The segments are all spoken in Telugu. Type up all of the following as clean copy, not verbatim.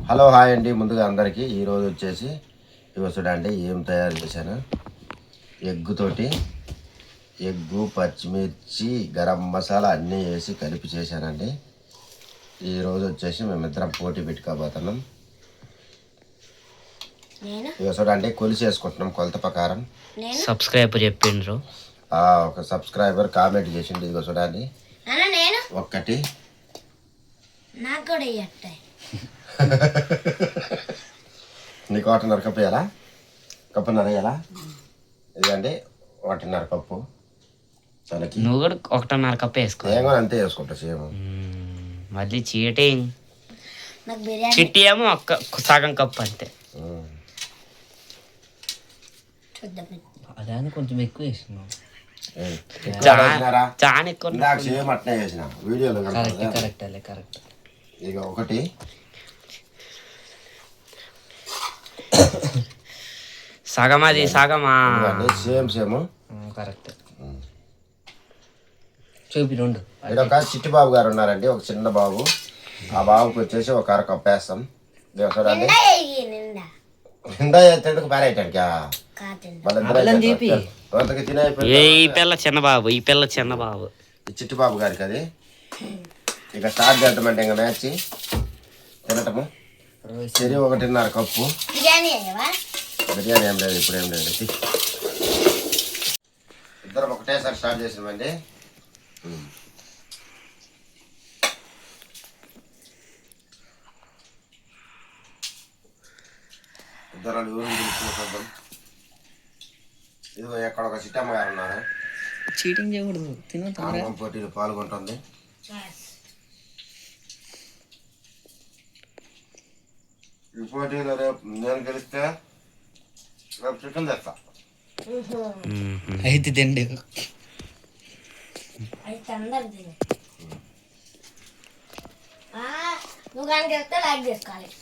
హలో హాయ్ అండి. ముందుగా అందరికీ ఈరోజు వచ్చేసి ఇవి చూడండి ఏం తయారు చేశాను. ఎగ్గుతోటి ఎగ్గు పచ్చిమిర్చి గరం మసాలా అన్నీ వేసి కలిపి చేశానండి. ఈరోజు వచ్చేసి మేమిద్దరం పోటీ పెట్టుకోబోతున్నాం. ఇక చూడండి కొలిసి వేసుకుంటున్నాం కొలత ప్రకారం. సబ్స్క్రైబర్ చెప్పిండ్రు, ఒక సబ్స్క్రైబర్ కామెంట్ చేసిండు. ఇదిగో చూడండి ఒక్కటి నాకు కూడా నీకు 1.5 కప్పు వేయాలా, కప్పున్నర వేయాలా? ఇదండి 1.5 కప్పు. తనకి నువ్వు కూడా 1.5 కప్పు వేసుకో. ఏమో అంతే వేసుకుంటా సేమ్. మళ్ళీ చీటింగ్ చిట్టి ఏమో సగం కప్పు అంతే. అదే కొంచెం ఎక్కువ వేసినావు. చాలా ఎక్కువ నాకు సేమ్ అట్నే వేసిన వీడియోలో. కరెక్ట్. ఇక ఒకటి సగం, అది సగమా? Same correct. చూపి రెండు. ఇక్కడ ఒక చిట్టి బాబు గారు ఉన్నారండి, ఒక చిన్న బాబు. ఆ బాబుకి వచ్చేసి ఒక 1/2 కప్పు వేస్తాం. చూడండి నిండా ఎందుకు పారేయటానికి ఈ పిల్ల చిన్న బాబు చిట్టి బాబు గారికి అది. ఇక స్టార్ట్ చేద్దామంటే ఇంకా మ్యాచ్ తినటము. సరి 1.5 కప్పు బిర్యానీ ఏం లేదు, ఇప్పుడు ఏం లేదు. ఇద్దరం ఒకటేసారి స్టార్ట్ చేసినామండి. ఇద్దరు ఊరిని పిలుచుకుంటాం. ఇదిగో ఎక్కడ ఒక చిట్టమ్మ గారు ఉన్నారు. చీటింగ్ చేయకూడదు, తిన పోటీలు పాల్గొంటుంది. ఈ పోటీలో రేపు నేను గెలిస్తే రేపు చికెన్ తెస్తా. అయితే తిండి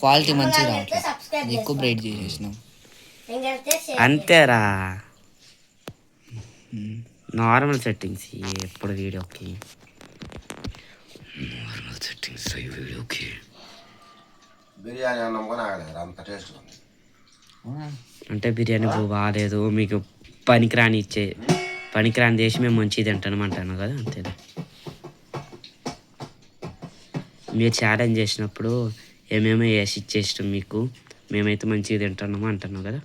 క్వాలిటీ మంచిగా రావట్లేదు, ఎక్కువ బ్రైట్ చేసేసినాం అంతేరా. నార్మల్ సెట్టింగ్స్ ఎప్పుడు వీడియోకి నార్మల్ సెట్టింగ్స్ వీడియోకి. బిర్యానీ అన్నం కూడా ఆగలేదు, అంత టేస్ట్ ఉంది. అంటే బిర్యానీ బాగాలేదు, మీకు పనికిరాని చేసి మేము మంచిగా తింటాను అంటాను కదా, అంతేనా? మీరు ఛాలెంజ్ చేసినప్పుడు ఏమేమో వేసి ఇచ్చేసినాం మీకు, మేమైతే మంచిగా తింటున్నాము అంటున్నాం కదా,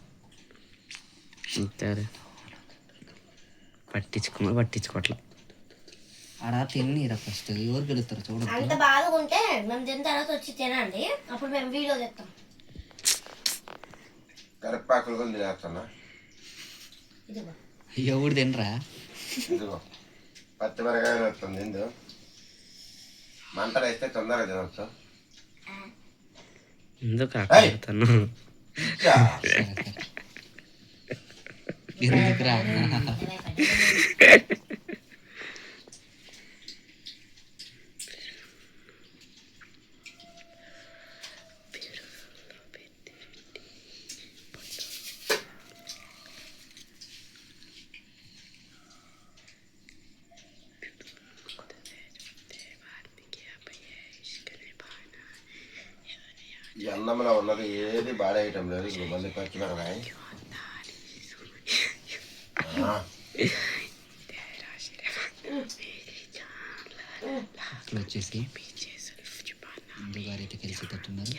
అంతే. పట్టించుకోవట్లే. అలా తిన్నీరా ఫస్ట్, ఎవరు గెలుస్తారు చూడండి. అంత బాగుంటే మేము తిన్న తర్వాత వచ్చి తినండి, అప్పుడు మేము వీడియో తెస్తాం. కరివేపాకులు కూడా తినేస్తున్నా. ఎవడు తినరా? ఇదిగో పచ్చిమిరకాయలు వస్తుంది. ఇందు మంటలు వేస్తే తొందరగా తినవచ్చు. ఎందుకు ఎందుకురా? ఈ అన్నంలో ఉన్నది ఏది బాడేయటం లేదు. ఇప్పుడు మళ్ళీ పచ్చిమిరకాయ వచ్చేసి హిందూ గారు అయితే గెలిచేటట్టున్నారు.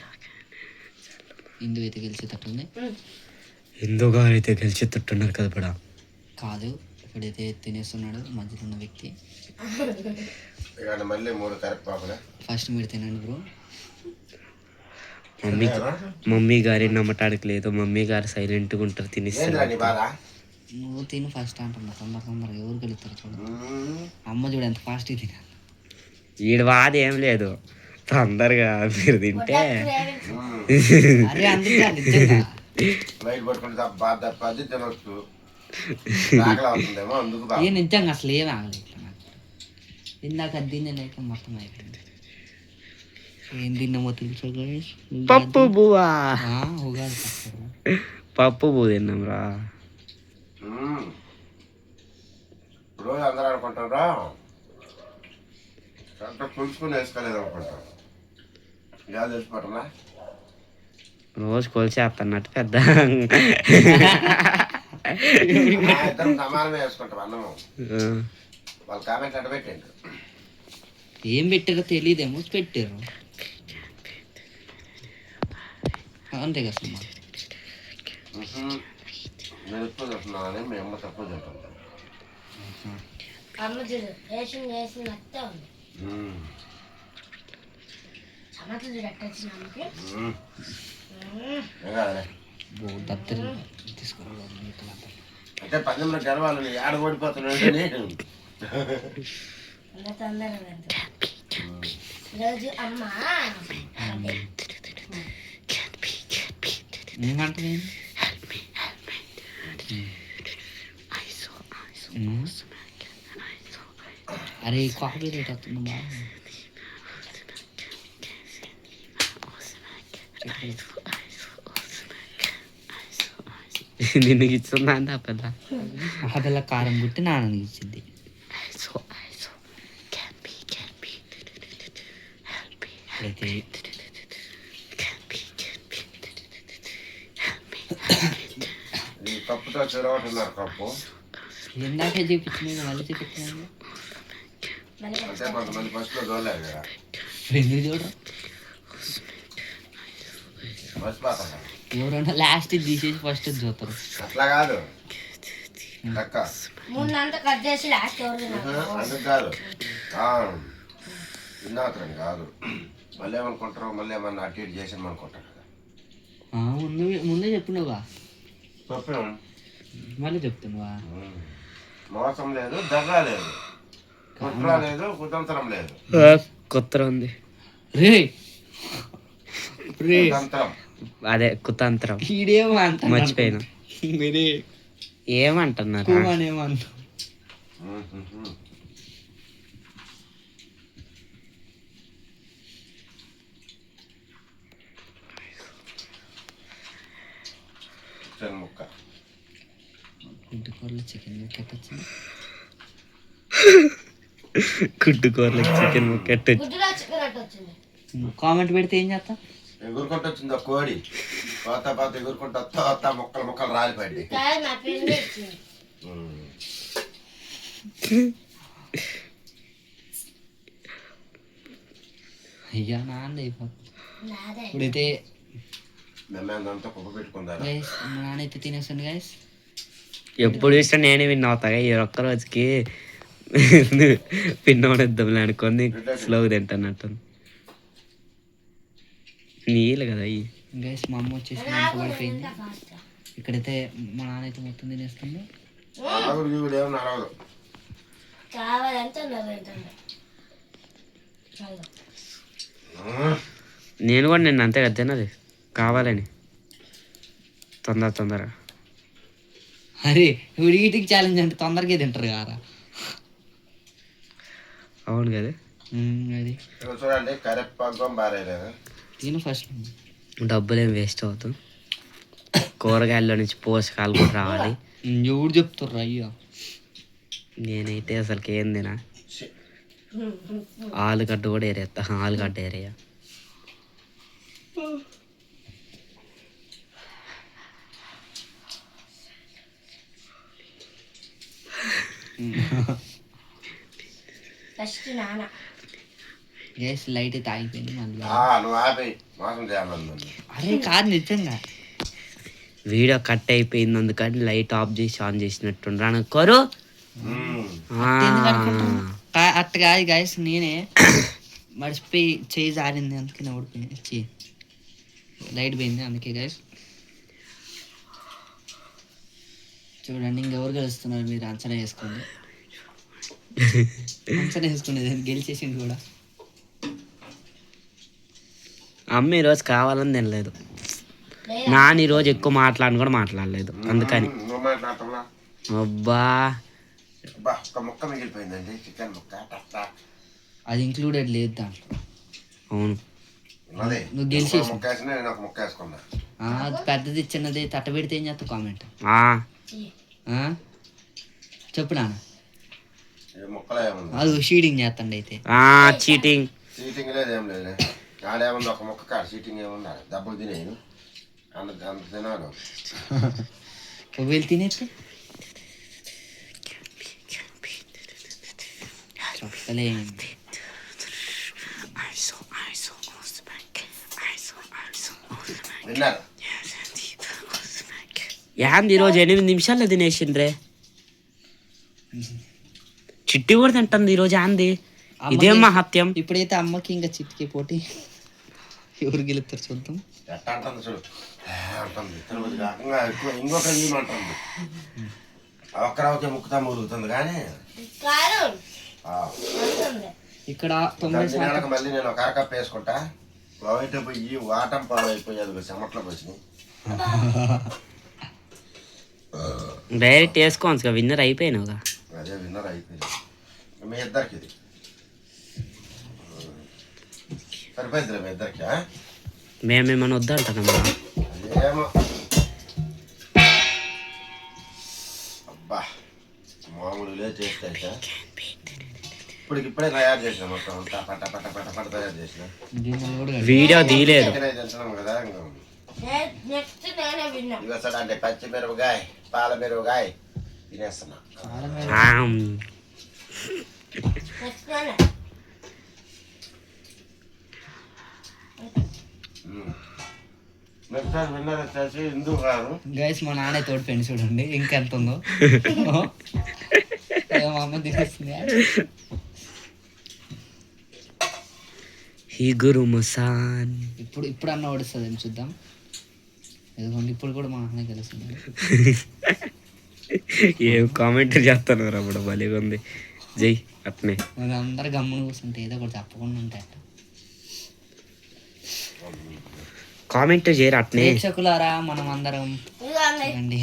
హిందూ అయితే గెలిచేటట్టుంది. హిందూ గారు అయితే గెలిచేటట్టున్నారు కదా బడా. కాదు, ఇప్పుడైతే తినేస్తున్నాడు మధ్యలో ఉన్న వ్యక్తి. మళ్ళీ 3 కరివేపాకులే. ఫస్ట్ మీరు తినండి బ్రో. మమ్మీ గారి నమ్మటానికి లేదు, మమ్మీ గారు సైలెంట్గా ఉంటారు, తినిస్తారు. నువ్వు తిని ఫస్ట్ అంటున్నా. తొందరగా ఎవరు గెలుస్తారు చూడు. అమ్మ చూడు ఎంత ఫాస్ట్ తిన. వీడి వాది ఏం లేదు, తొందరగా మీరు తింటే నిజంగా అసలు ఏమి ఆగలేదు. ఇందాక దీన్ని లేక మొత్తం అయిపోయింది. ఏం తిన్నామో తెలుసా గైస్? పప్పు బువ్వా. ఉగాది పప్పు పువ్వు తిన్నాం రా. రోజు అందరూ అనుకుంటారా పులుసుకుని వేసుకోలేదు అనుకుంటారు. ఇలా తెలిసిపోతున్నా రోజు కొలిచేస్తున్నట్టు పెద్ద ఇద్దరం సమానమే వేసుకుంటాం అన్నము. వాళ్ళ కామెంట్ అడ్డ పెట్టండి. ఏం పెట్టారో తెలియదేమో పెట్టారు అంతే కదా సుమా. నేను ఎక్కువ తింటున్నానని మీ అమ్మ తక్కువ తింటాను. అమ్మ చూడు వేసింది అత్తే ఉంది. టమాటాలు చూడు ఎట్ట వచ్చిన అమ్మకి. దత్తరి తీసుకోవాలి అంటే పందెంలో గెలవాలని ఏడ ఓడిపోతున్నాడు. తొందరగా ఈరోజు అమ్మ ఏమంటే అరే కాఫీ రేట్ వస్తుందా నిన్నకి ఇస్తుందా అంత పెద్ద ఆ పిల్ల కారం పుట్టి నాన్నకి ఇచ్చింది. అయితే ఈ కప్పుతో చెరవటున్నారు కప్పు. ఇందాకే చూపించిన మళ్ళీ చూపించాను. అంటే కొంతమంది ఫస్ట్ లో చూడలేదు కదా, ఎందుకు చూడరు? మర్చిపోతాను. ఎవరైనా లాస్ట్ తీసేసి ఫస్ట్ చూస్తారు. అట్లా కాదు లెక్క, ముందంతా కట్ చేసి లాస్ట్ అందుకు కాదు తిన్నాత్రం కాదు. మళ్ళీ ఏమనుకుంటారు, మళ్ళీ ఏమన్నా అటు ఇటు చేసాను అనుకుంటారు కదా. ముందే చెప్పినావుగా, చెప్పాం. మళ్ళీ చెప్తున్నావా? మోసం లేదు, దగ్గర లేదు, కుట్ర లేదు, కుతంత్రం లేదు. కొత్త ఉంది రే కుతంత్రం అదే కుతంత్రం. ఈడేమో అంత మర్చిపోయినా మీరే ఏమంటున్నారు. కూమనేమంటారు. ముక్క గుడ్డుకూరలో చికెన్ ముక్కెట్టొచ్చింది. గుడ్డుకూరలకు చికెన్ ముక్కెట్టు గుడ్డులో చికెన్ అట్ట వచ్చింది. కామెంట్ పెడితే ఏం చేస్తా? ఎగురుకుంటూ వచ్చింది ఒక కోడి, పాత పాత ఎగురుకుంటూ వస్తా వస్తా మొక్కలు మొక్కలు రాలిపడి. కాదు నా పిల్లి ఇచ్చింది. అయ్యా నాన్న అయిపోతుంది. నాదే ఇప్పుడైతే మేమంతా కుప్ప పెట్టుకుందా. గైస్ మా నాన్న అయితే తినేస్తాను గైస్. ఎప్పుడు చూసినా నేనే విన్ అవుతాగా. ఈ ఒక్క రోజుకి పిన్నోడిద్దాంలే అనుకొని స్లోగా తింటానట్టు. నీళ్ళు కదా అయ్యి. గైస్ మా అమ్మ వచ్చేసి పడిపోయింది. ఇక్కడైతే మా నాన్న అయితే మొత్తం తినేస్తుంది. ఏమన్నా అరవదు. కావాలంటే తింటుంది. నేను కూడా నిన్న అంతే కదా తిన్నది కావాలని తొందర. అరే ఇప్పుడు ఈటికి ఛాలెంజ్ అంటే తొందరగా తింటారు కదా. అవును కదా. అది చూడండి కరెక్ట్ బాగాలేదు. తిను ఫస్ట్. డబ్బులు ఏం వేస్ట్ అవుతుంది. కూరగాయల్లో నుంచి పోషకాలు కూడా రావాలి. ఎవరు చెప్తారు అయ్యో. నేనైతే అసలుకి ఏం తినా. ఆలుగడ్డ కూడా ఏరేస్తా. ఆలుగడ్డ ఏరియా ఫస్ట్ నాన్న గైస్ లైట్ అయితే ఆగిపోయింది మళ్ళీ. నువ్వు ఆపి మోసం చేయాలన్నా. అరే కాదు నిజంగా వీడియో కట్ అయిపోయింది అందుకని లైట్ ఆఫ్ చేసి ఆన్ చేసినట్టుండ్రా అనుకోరు. అట్ట కాదు గైస్, నేనే మర్చిపోయి చేయి జారింది అందుకనే ఓడిపోయింది. లైట్ పోయింది అందుకే గైస్. చూడండి ఇంకెవరు గెలుస్తున్నారు మీరు అంచనా వేసుకోండి. అంచనా వేసుకునేది గెలిచేసింది కూడా. అమ్మ ఈరోజు కావాలని తినలేదు. నాన్న ఈరోజు ఎక్కువ మాట్లాడని కూడా మాట్లాడలేదు అందుకని. అబ్బా ఒక ముక్క మిగిలిపోయిందండి, చికెన్ ముక్క. అది ఇంక్లూడెడ్ లేదు దాంట్లో. అవును నువ్వు గెలిచేసి ముక్క వేసిన నేను ఒక ముక్క వేసుకున్నా. అది పెద్దది చిన్నది తట్ట పెడితే ఏం చేస్తా కామెంట్ చెప్పు నాన్న. ముక్కలో ఏముంది, అది షీడింగ్ చేస్తండి అయితే. చీటింగ్ సీటింగ్ లేదు ఏం లేదు. ఆడేముంది ఒక ముక్క కాదు, సీటింగ్ ఏముంది, దెబ్బలు తినేను. అంత తినాలి. వీళ్ళు తినేస్తే చెప్పలేండి. విన్నారు యాంది ఈరోజు 8 నిమిషాల్లో తినేసిండ్రే. చిట్టి కూడా తింటుంది ఈరోజు యాంది. ఇదేం మహత్యం. ఇప్పుడైతే అమ్మకి ఇంకా చిట్కి పోటీ ఎవరు గెలుస్తారు చూద్దాం. ఎట్ట అంటుంది చూడు అంటుంది. తిరుపతి కాకుండా ఎక్కువ ఇంకొక ఇవ్వమంటుంది. ఒక్కరవకే ముక్కుతా మురుగుతుంది కానీ కాదు ఇక్కడ 90% మళ్ళీ నేను ఒక అరకప్పు వేసుకుంటా. బయట పోయి వాటం పాలు అయిపోయేది చెమట్లోకి వచ్చినాయి. డైరెక్ట్ వేసుకోవచ్చు కదా, విన్నర్ అయిపోయినావుగా. అదే విన్నర్ అయిపోయింది. మీ ఇద్దరికి ఇది సరిపోయింది. మీ ఇద్దరికి మేమేమన్నా వద్దంటున్నామా? ఏమో అబ్బా మామూలుగా చేస్తే అయితే ఇప్పుడే తయారు చేసిన మొత్తం అంతా పట్ట పట్ట పట్ట పట్ట తయారు చేసిన. వీడియో తీయలేదు తింటున్నాం కదా. నెక్స్ట్ నేనే విన్నా. ఇక సరే అంటే పచ్చిమిరపకాయ పాల మిరపకాయ తినేస్తున్నా. నెక్స్ట్ నేనే. నెక్స్ట్ టైం విన్నర్ వచ్చేసి హిందూ గారు. గైస్ మా నాన్న తోడిపోయింది చూడండి ఇంకెంత ఉందో. మా అమ్మ తినేస్తుంది. ఈ గురు ముసాన్ ఇప్పుడు అన్న ఓడిస్తుంది అని చూద్దాం. ఎందుకంటే ఇప్పుడు కూడా మా నాన్న గెలుస్తుంది. ఏం కామెంట్ చేస్తాను అప్పుడు భలేగా ఉంది. జై అట్నే మరి అందరు గమ్మున కూర్చుంటే ఏదో ఒకటి చెప్పకుండా ఉంటాయి. కామెంట్ చేయరు అట్నే. ప్రేక్షకులారా మనం అందరం ఇదిగో అన్నయ్య. అండి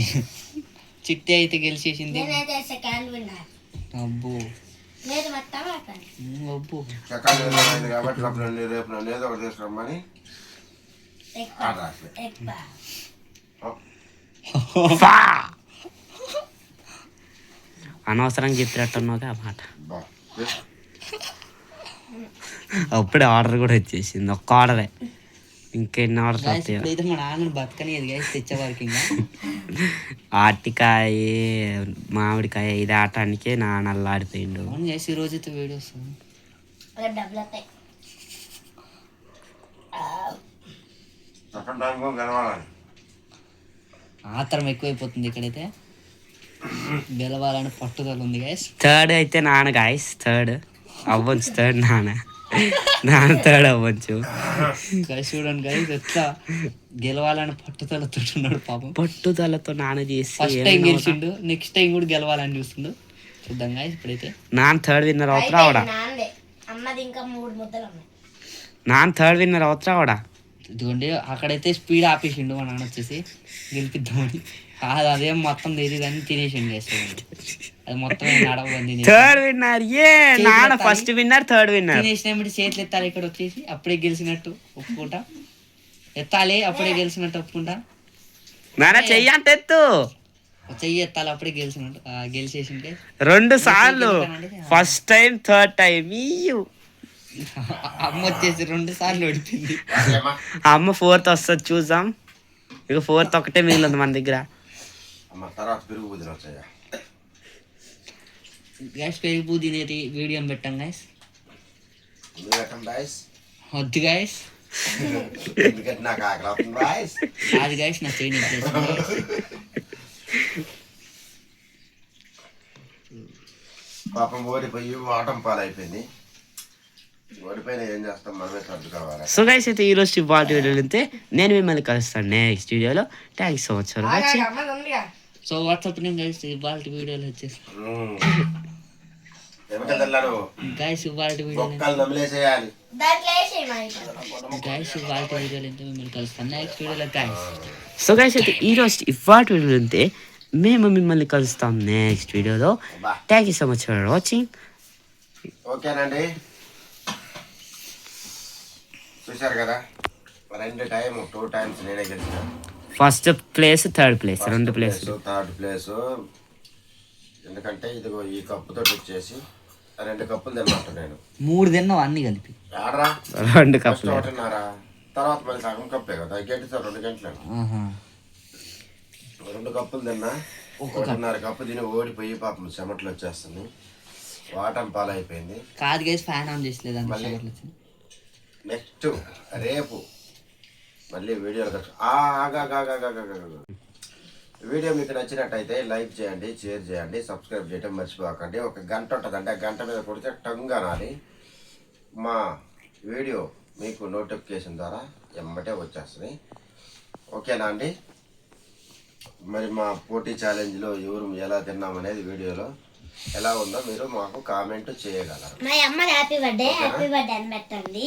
చిట్టి అయితే గెలిచేసింది. నేనైతే సెకండ్ విన్నర్. అబ్బో నేను మొత్తం అయిపోయింది. అబ్బో సెకండ్ విన్నర్ అయింది కాబట్టి రేపు నన్ను ఏదో ఒకటి తీసుకురమ్మని ఆట రాట్లేదు. ఎక్కువ అనవసరంగా చెప్పినట్టున్నావుగా ఆ మాట. బా అప్పుడే ఆర్డర్ కూడా వచ్చేసింది. ఒక్క ఆర్డరే, ఇంకెన్ని ఆర్డర్ Guys, వస్తాయో. ఇప్పుడైతే మా నాన్న బతకనిది గైస్ తెచ్చేవారికి ఇంకా ఆటికాయ మామిడికాయ ఇది ఆటానికే నాన్న అల్లాడిపోయిండు. అవును గైస్ ఈ రోజు అయితే వీడియో వస్తుంది. రేపు డబ్బులు వస్తాయి. సెకండ్ టైం కూడా గెలవాలని ఆత్రం ఎక్కువైపోతుంది. ఇక్కడైతే గెలవాలని పట్టుదల ఉంది గైస్. థర్డ్ అయితే నాన్న గాయస్, థర్డ్ అవ్వచ్చు. థర్డ్ నాన్న థర్డ్ అవ్వచ్చు. గైస్ చూడండి గైస్ ఎట్లా గెలవాలని పట్టుదలతో ఉన్నాడు పాపం. పట్టుదలతో నాన్న చేసి ఫస్ట్ టైం గెలిచిండు, నెక్స్ట్ టైం కూడా గెలవాలని చూస్తుండు. చూద్దాం గైస్ ఇప్పుడైతే. నాన్న థర్డ్ విన్నర్ అవుతారా అవడా? నాన్నదే అమ్మది ఇంకా 3 ముద్దలు ఉన్నాయి. నాన్న థర్డ్ విన్నర్ అవుతారా అవడా? ఇదిగోండి అక్కడైతే స్పీడ్ ఆపేసిండు మా నాన్న వచ్చేసి గెలిపిద్దామని. అదేం మొత్తం తెలియదని తినేసిండు గైస్. అది మొత్తం నడవని థర్డ్ విన్నర్. ఏ నాన్న ఫస్ట్ విన్నర్, థర్డ్ విన్నర్. తినేసినప్పుడు చేతులు ఎత్తాలి ఇక్కడ వచ్చేసి అప్పుడే గెలిచినట్టు ఒప్పుకుంటా. ఎత్తాలి అప్పుడే గెలిచినట్టు ఒప్పుకుంటా. నాన్న చెయ్యి అంటే ఎత్తు. చెయ్యి ఎత్తాలి అప్పుడే గెలిచినట్టు గెలిచేసింటే 2 సార్లు. First time, third time. అమ్మ వచ్చేసి 2 సార్లు ఓడిపోయింది. అమ్మ 4th వస్తుంది చూద్దాం. ఇక 4th ఒకటే మిగిలింది మన దగ్గర. అమ్మ తర్వాత పెరుగు బుద్ధి వచ్చాయా గ్యాస్ పెరిగి తినేది వీడియోని పెట్టాం గైస్. బాయ్స్ వద్దు గైస్, ఎందుకంటే నాకు ఆకలి అవుతుంది బాయ్స్. అది గైస్ నా చేయని పాపం ఓడిపోయి వాటం పాలైపోయింది. ఓడిపోయినా ఏం చేస్తాం, మనమే సర్దుకోవాలి. సో గైస్ అయితే ఈ రోజు ఇవాల్టి వీడియోలు అంతే. నేను మిమ్మల్ని కలుస్తాను నెక్స్ట్ వీడియోలో. Thanks so much for watching. అమ్మది ఉందిగా. సో వాట్సాప్ నేను గైస్ ఇవాళ వీడియోలు వచ్చేసి గైస్ ఇవాళ వీడియోలు బొక్కలు నమిలేసేయాలి. దాంట్లో వేసేయి మరి. గైస్ ఇవాళ వీడియోలు అయితే మిమ్మల్ని కలుస్తాను నెక్స్ట్ వీడియోలో గైస్. సో గైస్ అయితే ఈ రోజు ఇవాల్టి వీడియోలు అంతే. మేము మిమ్మల్ని కలుస్తాం నెక్స్ట్ వీడియోలో. Thank you so much for watching. ఓకేనండి, చూశారు కదా 2 టైమ్స్ నేనే గెలిచిన. ఫస్ట్ ప్లేస్, థర్డ్ ప్లేస్, 2 ప్లేసులు. థర్డ్ ప్లేస్ ఎందుకంటే ఇదిగో ఈ కప్పుతో వచ్చేసి 2 కప్పులు తిన్నట్టు నేను. 3 తిన్నావు అన్ని కలిపి. ఆడరా 2 కప్పులు. ఒకటిన్నారా తర్వాత మరి సగం కప్పే కదా గంట 2 గంటలు ఆహా. 2 కప్పులు తిన్నా 1.5 కప్పు తిని ఓడిపోయి పాపం చెమటలు వచ్చేస్తుంది వాటం పాలైపోయింది. కాదు గైస్ ఫ్యాన్ ఆన్ చేసలేదు మళ్ళీ అందుకే. నెక్స్ట్ రేపు మళ్ళీ వీడియోలు వీడియో మీకు నచ్చినట్టయితే లైక్ చేయండి, షేర్ చేయండి, సబ్స్క్రైబ్ చేయడం మర్చిపోకండి. 1 గంట ఉంటుందంటే ఆ గంట మీద కొడితే టంగ్ అనాలి. మా వీడియో మీకు నోటిఫికేషన్ ద్వారా ఎమ్మటే వచ్చేస్తుంది. ఓకేనా అండి? మరి మా పోటీ ఛాలెంజ్లో ఎవరు ఎలా తిన్నామనేది వీడియోలో ఎలా ఉందో మీరు మాకు కామెంట్ చేయగలరు. మా అమ్మ హ్యాపీ బర్త్డే అని పెట్టండి.